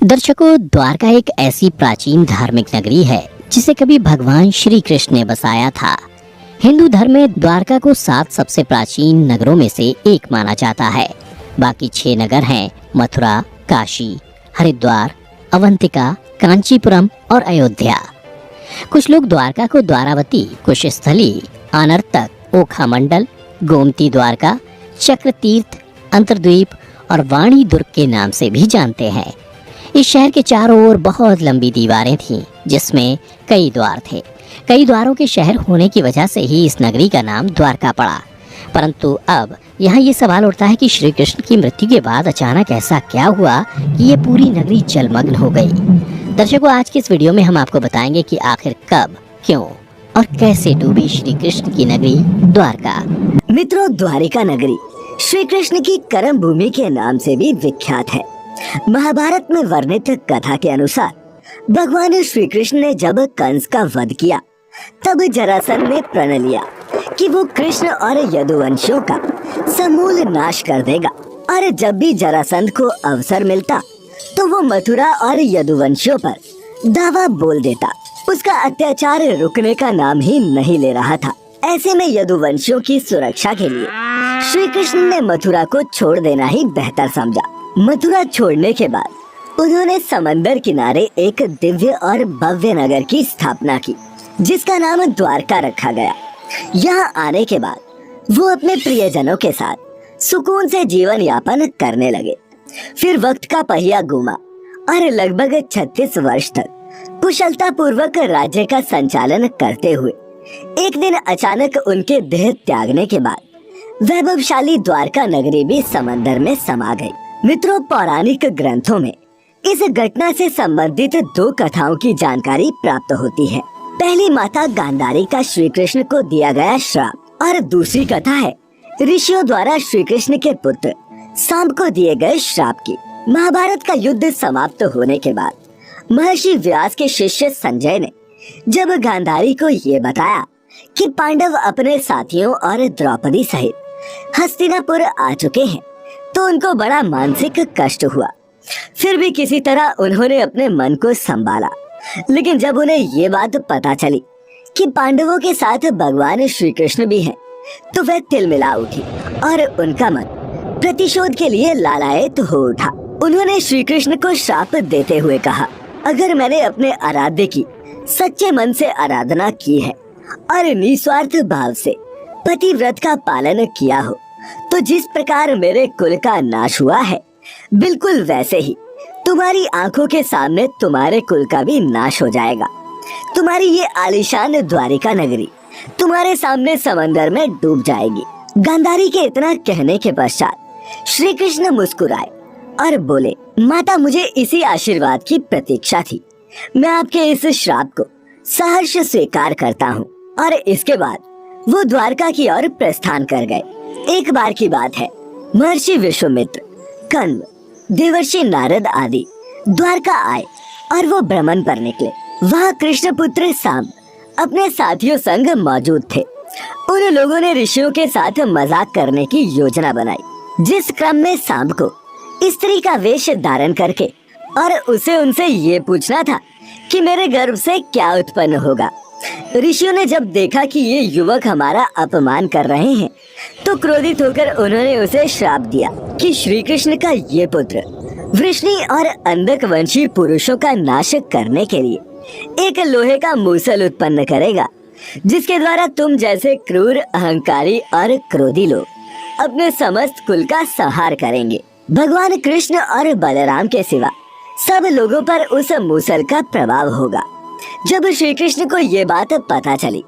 दर्शकों, द्वारका एक ऐसी प्राचीन धार्मिक नगरी है जिसे कभी भगवान श्री कृष्ण ने बसाया था। हिंदू धर्म में द्वारका को 7 सबसे प्राचीन नगरों में से एक माना जाता है। बाकी 6 नगर हैं मथुरा, काशी, हरिद्वार, अवंतिका, कांचीपुरम और अयोध्या। कुछ लोग द्वारका को द्वारावती, कुशस्थली, आनर्तक, ओखा मंडल, गोमती द्वारका, चक्रतीर्थ, अंतरद्वीप और वाणी दुर्ग के नाम से भी जानते हैं। इस शहर के चारों ओर बहुत लंबी दीवारें थीं, जिसमें कई द्वार थे। कई द्वारों के शहर होने की वजह से ही इस नगरी का नाम द्वारका पड़ा। परंतु अब यहाँ ये सवाल उठता है कि श्री कृष्ण की मृत्यु के बाद अचानक ऐसा क्या हुआ कि ये पूरी नगरी जलमग्न हो गई। दर्शकों, आज की इस वीडियो में हम आपको बताएंगे कि आखिर कब, क्यों और कैसे डूबी श्री कृष्ण की नगरी द्वारका। मित्रों, द्वारिका नगरी श्री कृष्ण की कर्म भूमि के नाम से भी विख्यात है। महाभारत में वर्णित कथा के अनुसार भगवान श्री कृष्ण ने जब कंस का वध किया, तब जरासंध ने प्रण लिया कि वो कृष्ण और यदुवंशियों का समूल नाश कर देगा, और जब भी जरासंध को अवसर मिलता तो वो मथुरा और यदुवंशियों पर दावा बोल देता। उसका अत्याचार रुकने का नाम ही नहीं ले रहा था। ऐसे में यदुवंशियों की सुरक्षा के लिए श्री कृष्ण ने मथुरा को छोड़ देना ही बेहतर समझा। मथुरा छोड़ने के बाद उन्होंने समंदर किनारे एक दिव्य और भव्य नगर की स्थापना की, जिसका नाम द्वारका रखा गया। यहाँ आने के बाद वो अपने प्रियजनों के साथ सुकून से जीवन यापन करने लगे। फिर वक्त का पहिया घूमा और लगभग 36 वर्ष तक कुशलता पूर्वक राज्य का संचालन करते हुए एक दिन अचानक उनके देह त्यागने के बाद वैभवशाली द्वारका नगरी भी समंदर में समा गई। मित्रों, पौराणिक ग्रंथों में इस घटना से संबंधित 2 कथाओं की जानकारी प्राप्त होती है। पहली माता गांधारी का श्री कृष्ण को दिया गया श्राप, और दूसरी कथा है ऋषियों द्वारा श्री कृष्ण के पुत्र सांब को दिए गए श्राप की। महाभारत का युद्ध समाप्त होने के बाद महर्षि व्यास के शिष्य संजय ने जब गांधारी को ये बताया कि पांडव अपने साथियों और द्रौपदी सहित हस्तिनापुर आ चुके हैं, तो उनको बड़ा मानसिक कष्ट हुआ। फिर भी किसी तरह उन्होंने अपने मन को संभाला। लेकिन जब उन्हें ये बात पता चली कि पांडवों के साथ भगवान श्री कृष्ण भी हैं, तो वह तिलमिला उठी और उनका मन प्रतिशोध के लिए लालायित हो उठा। उन्होंने श्री कृष्ण को श्राप देते हुए कहा, अगर मैंने अपने आराध्य की सच्चे मन से आराधना की है और निस्वार्थ भाव से पतिव्रत का पालन किया हो, तो जिस प्रकार मेरे कुल का नाश हुआ है, बिल्कुल वैसे ही तुम्हारी आंखों के सामने तुम्हारे कुल का भी नाश हो जाएगा। तुम्हारी ये आलीशान द्वारिका नगरी तुम्हारे सामने समंदर में डूब जाएगी। गांधारी के इतना कहने के पश्चात श्री कृष्ण मुस्कुराए और बोले, माता, मुझे इसी आशीर्वाद की प्रतीक्षा थी। मैं आपके इस श्राप को सहर्ष स्वीकार करता हूँ। और इसके बाद वो द्वारका की ओर प्रस्थान कर गए। एक बार की बात है, महर्षि विश्वामित्र, कण्व, देवर्षि नारद आदि द्वारका आए और वो भ्रमण पर निकले। वहाँ कृष्ण पुत्र सांब अपने साथियों संग मौजूद थे। उन लोगों ने ऋषियों के साथ मजाक करने की योजना बनाई, जिस क्रम में सांब को स्त्री का वेश धारण करके और उसे उनसे ये पूछना था कि मेरे गर्भ से क्या उत्पन्न होगा। ऋषियों ने जब देखा कि ये युवक हमारा अपमान कर रहे हैं, तो क्रोधित होकर उन्होंने उसे श्राप दिया कि श्री कृष्ण का ये पुत्र वृष्णि और अंधक वंशी पुरुषों का नाश करने के लिए एक लोहे का मूसल उत्पन्न करेगा, जिसके द्वारा तुम जैसे क्रूर, अहंकारी और क्रोधी लोग अपने समस्त कुल का संहार करेंगे। भगवान कृष्ण और बलराम के सिवा सब लोगों पर उस मूसल का प्रभाव होगा। जब श्री कृष्ण को ये बात पता चली,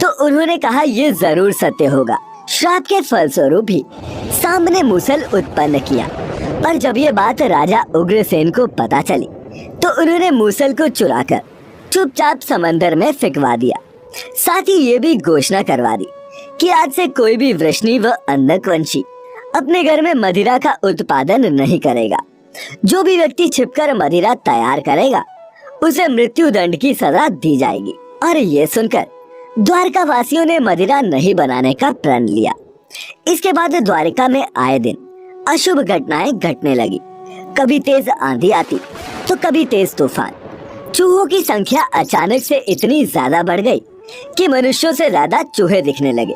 तो उन्होंने कहा, ये जरूर सत्य होगा। श्राप के फलस्वरूप ही सांब ने मूसल उत्पन्न किया। पर जब ये बात राजा उग्रसेन को पता चली, तो उन्होंने मूसल को चुराकर चुपचाप समंदर में फेंकवा दिया। साथ ही ये भी घोषणा करवा दी कि आज से कोई भी वृष्णि व अंधकवंशी अपने घर में मदिरा का उत्पादन नहीं करेगा। जो भी व्यक्ति छिपकर मदिरा तैयार करेगा, उसे मृत्यु दंड की सजा दी जाएगी। और ये सुनकर द्वारका वासियों ने मदिरा नहीं बनाने का प्रण लिया। इसके बाद द्वारिका में आए दिन अशुभ घटनाएं घटने लगी। कभी तेज आंधी आती, तो कभी तेज तूफान। चूहों की संख्या अचानक से इतनी ज्यादा बढ़ गई कि मनुष्यों से ज्यादा चूहे दिखने लगे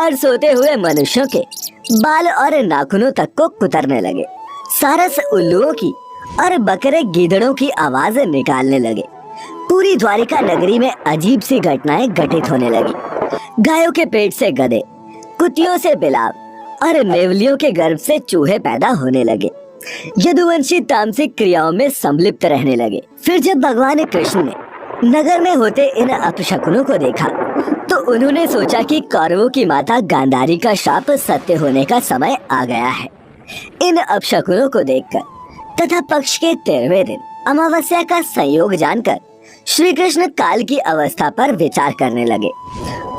और सोते हुए मनुष्यों के बाल और नाखूनों तक को कुतरने लगे। सारस उल्लुओं की और बकरे गीदड़ों की आवाज निकालने लगे। पूरी द्वारिका नगरी में अजीब सी घटनाएं घटित होने लगी। गायों के पेट से गधे, कुतियों से बिलाव और नेवलियों के गर्भ से चूहे पैदा होने लगे। यदुवंशी तामसिक क्रियाओं में संलिप्त रहने लगे। फिर जब भगवान कृष्ण ने नगर में होते इन अपशकुनों को देखा तो उन्होंने सोचा कि कौरवों की माता गांधारी का शाप सत्य होने का समय आ गया है। इन अपशकुनों को देखकर तथा पक्ष के 13वें दिन अमावस्या का संयोग जानकर श्री कृष्ण काल की अवस्था पर विचार करने लगे।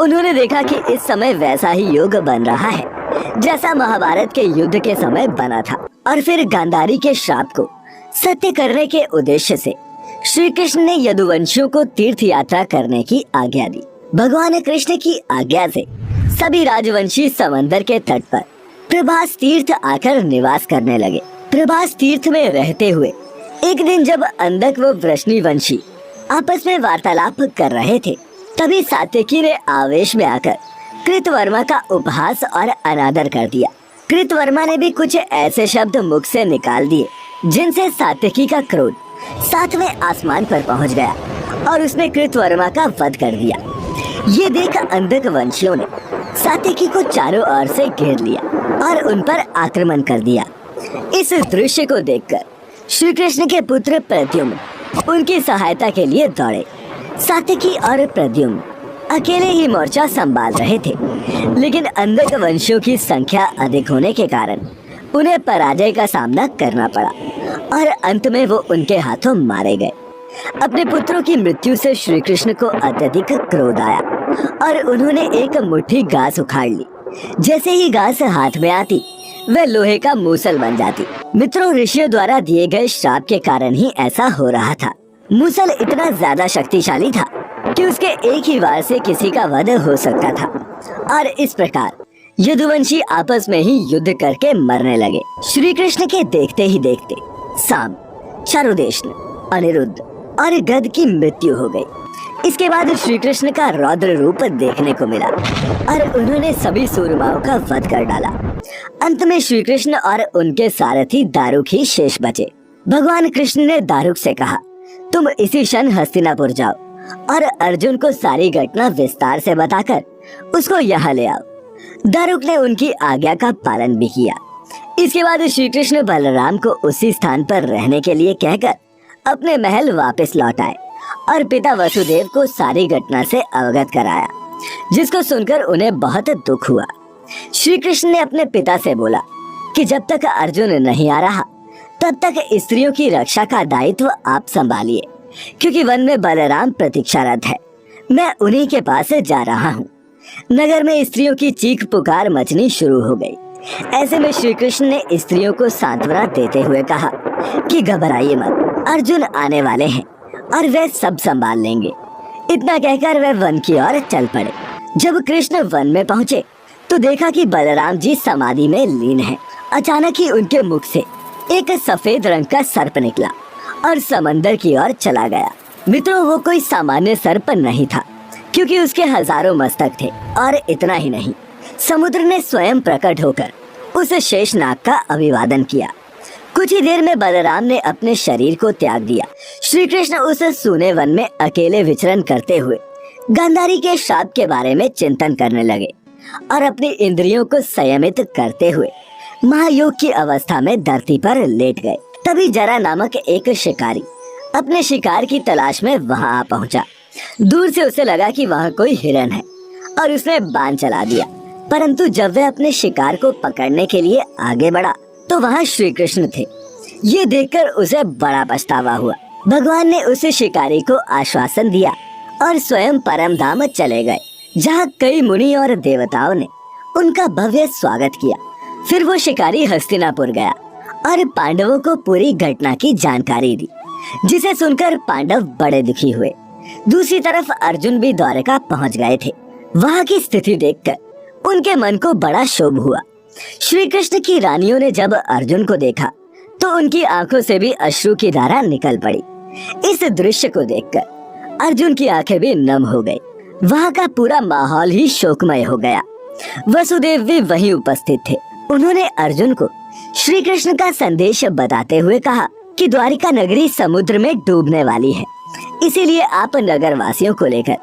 उन्होंने देखा कि इस समय वैसा ही योग बन रहा है जैसा महाभारत के युद्ध के समय बना था, और फिर गांधारी के श्राप को सत्य करने के उद्देश्य से श्री कृष्ण ने यदुवंशियों को तीर्थ यात्रा करने की आज्ञा दी। भगवान कृष्ण की आज्ञा से सभी राजवंशी समंदर के तट पर प्रभास तीर्थ आकर निवास करने लगे। प्रभास तीर्थ में रहते हुए एक दिन जब अंधक व वृष्णिवंशी आपस में वार्तालाप कर रहे थे, तभी सात्यकी ने आवेश में आकर कृतवर्मा का उपहास और अनादर कर दिया। कृतवर्मा ने भी कुछ ऐसे शब्द मुख से निकाल दिए जिनसे सात्यकी का क्रोध 7वें आसमान पर पहुंच गया और उसने कृतवर्मा का वध कर दिया। ये देख अंधक वंशियों ने सात्यकी को चारों ओर से घेर लिया और उन पर आक्रमण कर दिया। इस दृश्य को देखकर श्री कृष्ण के पुत्र प्रद्युम्न उनकी सहायता के लिए दौड़े। सात्यकी और प्रद्युम्न अकेले ही मोर्चा संभाल रहे थे, लेकिन अंधक वंशियों की संख्या अधिक होने के कारण उन्हें पराजय का सामना करना पड़ा और अंत में वो उनके हाथों मारे गए। अपने पुत्रों की मृत्यु से श्री कृष्ण को अत्यधिक क्रोध आया और उन्होंने एक मुट्ठी घास उखाड़ ली। जैसे ही घास हाथ में आती वह लोहे का मूसल बन जाती। मित्रों, ऋषियों द्वारा दिए गए श्राप के कारण ही ऐसा हो रहा था। मूसल इतना ज्यादा शक्तिशाली था कि उसके एक ही वार से किसी का वध हो सकता था और इस प्रकार यदुवंशी आपस में ही युद्ध करके मरने लगे। श्री कृष्ण के देखते ही देखते साम, चारुदेशन, अनिरुद्ध और गद की मृत्यु हो गई। इसके बाद श्री कृष्ण का रौद्र रूप देखने को मिला और उन्होंने सभी सूरमाओं का वध कर डाला। अंत में श्री कृष्ण और उनके सारथी दारुक ही शेष बचे। भगवान कृष्ण ने दारुक से कहा, तुम इसी क्षण हस्तिनापुर जाओ और अर्जुन को सारी घटना विस्तार से बताकर उसको यहाँ ले आओ। दारुक ने उनकी आज्ञा का पालन भी किया। इसके बाद श्री कृष्ण बलराम को उसी स्थान पर रहने के लिए कहकर अपने महल वापस लौट आए और पिता वसुदेव को सारी घटना से अवगत कराया, जिसको सुनकर उन्हें बहुत दुख हुआ। श्री कृष्ण ने अपने पिता से बोला कि जब तक अर्जुन नहीं आ रहा तब तक स्त्रियों की रक्षा का दायित्व आप संभालिए, क्योंकि वन में बलराम प्रतीक्षारत है। मैं उन्हीं के पास जा रहा हूँ। नगर में स्त्रियों की चीख पुकार मचनी शुरू हो गई। ऐसे में श्री कृष्ण ने स्त्रियों को सांत्वना देते हुए कहा कि घबराइए मत, अर्जुन आने वाले हैं और वे सब संभाल लेंगे। इतना कहकर वे वन की ओर चल पड़े। जब कृष्ण वन में पहुँचे तो देखा कि बलराम जी समाधि में लीन हैं। अचानक ही उनके मुख से एक सफेद रंग का सर्प निकला और समंदर की ओर चला गया। मित्रों, वो कोई सामान्य सर्प नहीं था, क्योंकि उसके हजारों मस्तक थे। और इतना ही नहीं, समुद्र ने स्वयं प्रकट होकर उस शेषनाग का अभिवादन किया। कुछ ही देर में बलराम ने अपने शरीर को त्याग दिया। श्री कृष्ण उस सूने वन में अकेले विचरण करते हुए गांधारी के श्राप के बारे में चिंतन करने लगे और अपनी इंद्रियों को संयमित करते हुए महायोग की अवस्था में धरती पर लेट गए। तभी जरा नामक एक शिकारी अपने शिकार की तलाश में वहां आ पहुंचा। दूर से उसे लगा कि वहां कोई हिरन है और उसने बाण चला दिया, परंतु जब वह अपने शिकार को पकड़ने के लिए आगे बढ़ा तो वहां श्री कृष्ण थे। ये देखकर उसे बड़ा पछतावा हुआ। भगवान ने उस शिकारी को आश्वासन दिया और स्वयं परम धाम चले गए, जहाँ कई मुनि और देवताओं ने उनका भव्य स्वागत किया। फिर वो शिकारी हस्तिनापुर गया और पांडवों को पूरी घटना की जानकारी दी, जिसे सुनकर पांडव बड़े दुखी हुए। दूसरी तरफ अर्जुन भी द्वारका पहुंच गए थे। वहां की स्थिति देखकर उनके मन को बड़ा क्षोभ हुआ। श्री कृष्ण की रानियों ने जब अर्जुन को देखा तो उनकी आंखों से भी अश्रु की धारा निकल पड़ी। इस दृश्य को देखकर अर्जुन की आंखें भी नम हो गई। वहाँ का पूरा माहौल ही शोकमय हो गया। वसुदेव भी वहीं उपस्थित थे। उन्होंने अर्जुन को श्री कृष्ण का संदेश बताते हुए कहा कि द्वारिका नगरी समुद्र में डूबने वाली है, इसीलिए आप नगर वासियों को लेकर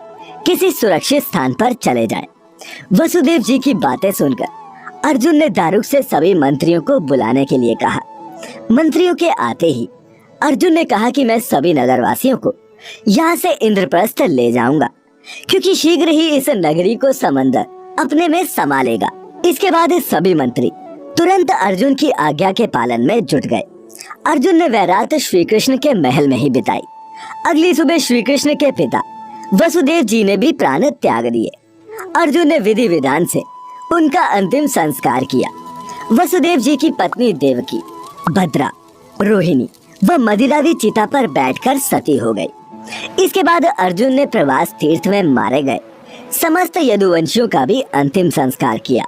किसी सुरक्षित स्थान पर चले जाएं। वसुदेव जी की बातें सुनकर अर्जुन ने दारुक से सभी मंत्रियों को बुलाने के लिए कहा। मंत्रियों के आते ही अर्जुन ने कहा कि मैं सभी नगरवासियों को यहाँ से इंद्रप्रस्थ ले जाऊंगा, क्योंकि शीघ्र ही इस नगरी को समंदर अपने में समा लेगा। इसके बाद सभी मंत्री तुरंत अर्जुन की आज्ञा के पालन में जुट गए। अर्जुन ने वह रात श्री कृष्ण के महल में ही बिताई। अगली सुबह श्री कृष्ण के पिता वसुदेव जी ने भी प्राण त्याग दिए। अर्जुन ने विधि विधान से उनका अंतिम संस्कार किया। वसुदेव जी की पत्नी देवकी, भद्रा, रोहिणी व मदिरा भी चिता पर बैठकर सती हो गई। इसके बाद अर्जुन ने प्रवास तीर्थ में मारे गए समस्त यदुवंशियों का भी अंतिम संस्कार किया।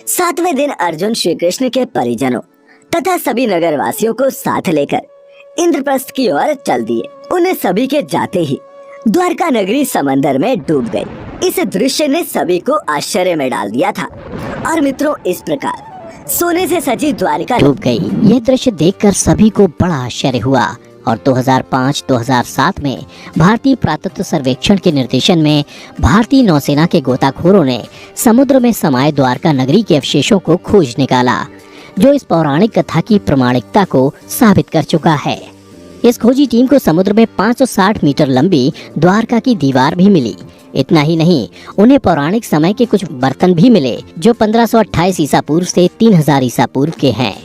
7वें दिन अर्जुन श्री कृष्ण के परिजनों तथा सभी नगरवासियों को साथ लेकर इंद्रप्रस्थ की ओर चल दिए। उन्हें सभी के जाते ही द्वारका नगरी समंदर में डूब गई। इस दृश्य ने सभी को आश्चर्य में डाल दिया था। और मित्रों, इस प्रकार सोने से सजी द्वारिका डूब गई। यह दृश्य देखकर सभी को बड़ा आश्चर्य हुआ और 2005-2007 में भारतीय पुरातत्व सर्वेक्षण के निर्देशन में भारतीय नौसेना के गोताखोरों ने समुद्र में समाये द्वारका नगरी के अवशेषों को खोज निकाला, जो इस पौराणिक कथा की प्रामाणिकता को साबित कर चुका है। इस खोजी टीम को समुद्र में 560 मीटर लंबी द्वारका की दीवार भी मिली। इतना ही नहीं, उन्हें पौराणिक समय के कुछ बर्तन भी मिले जो 1528 ईसा पूर्व से 3000 ईसा पूर्व के हैं।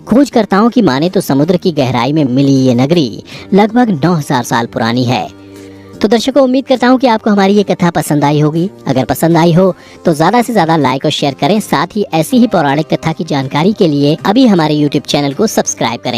खोजकर्ताओं की माने तो समुद्र की गहराई में मिली ये नगरी लगभग 9000 साल पुरानी है। तो दर्शकों, उम्मीद करता हूँ कि आपको हमारी ये कथा पसंद आई होगी। अगर पसंद आई हो तो ज्यादा से ज्यादा लाइक और शेयर करें। साथ ही ऐसी ही पौराणिक कथा की जानकारी के लिए अभी हमारे YouTube चैनल को सब्सक्राइब करें।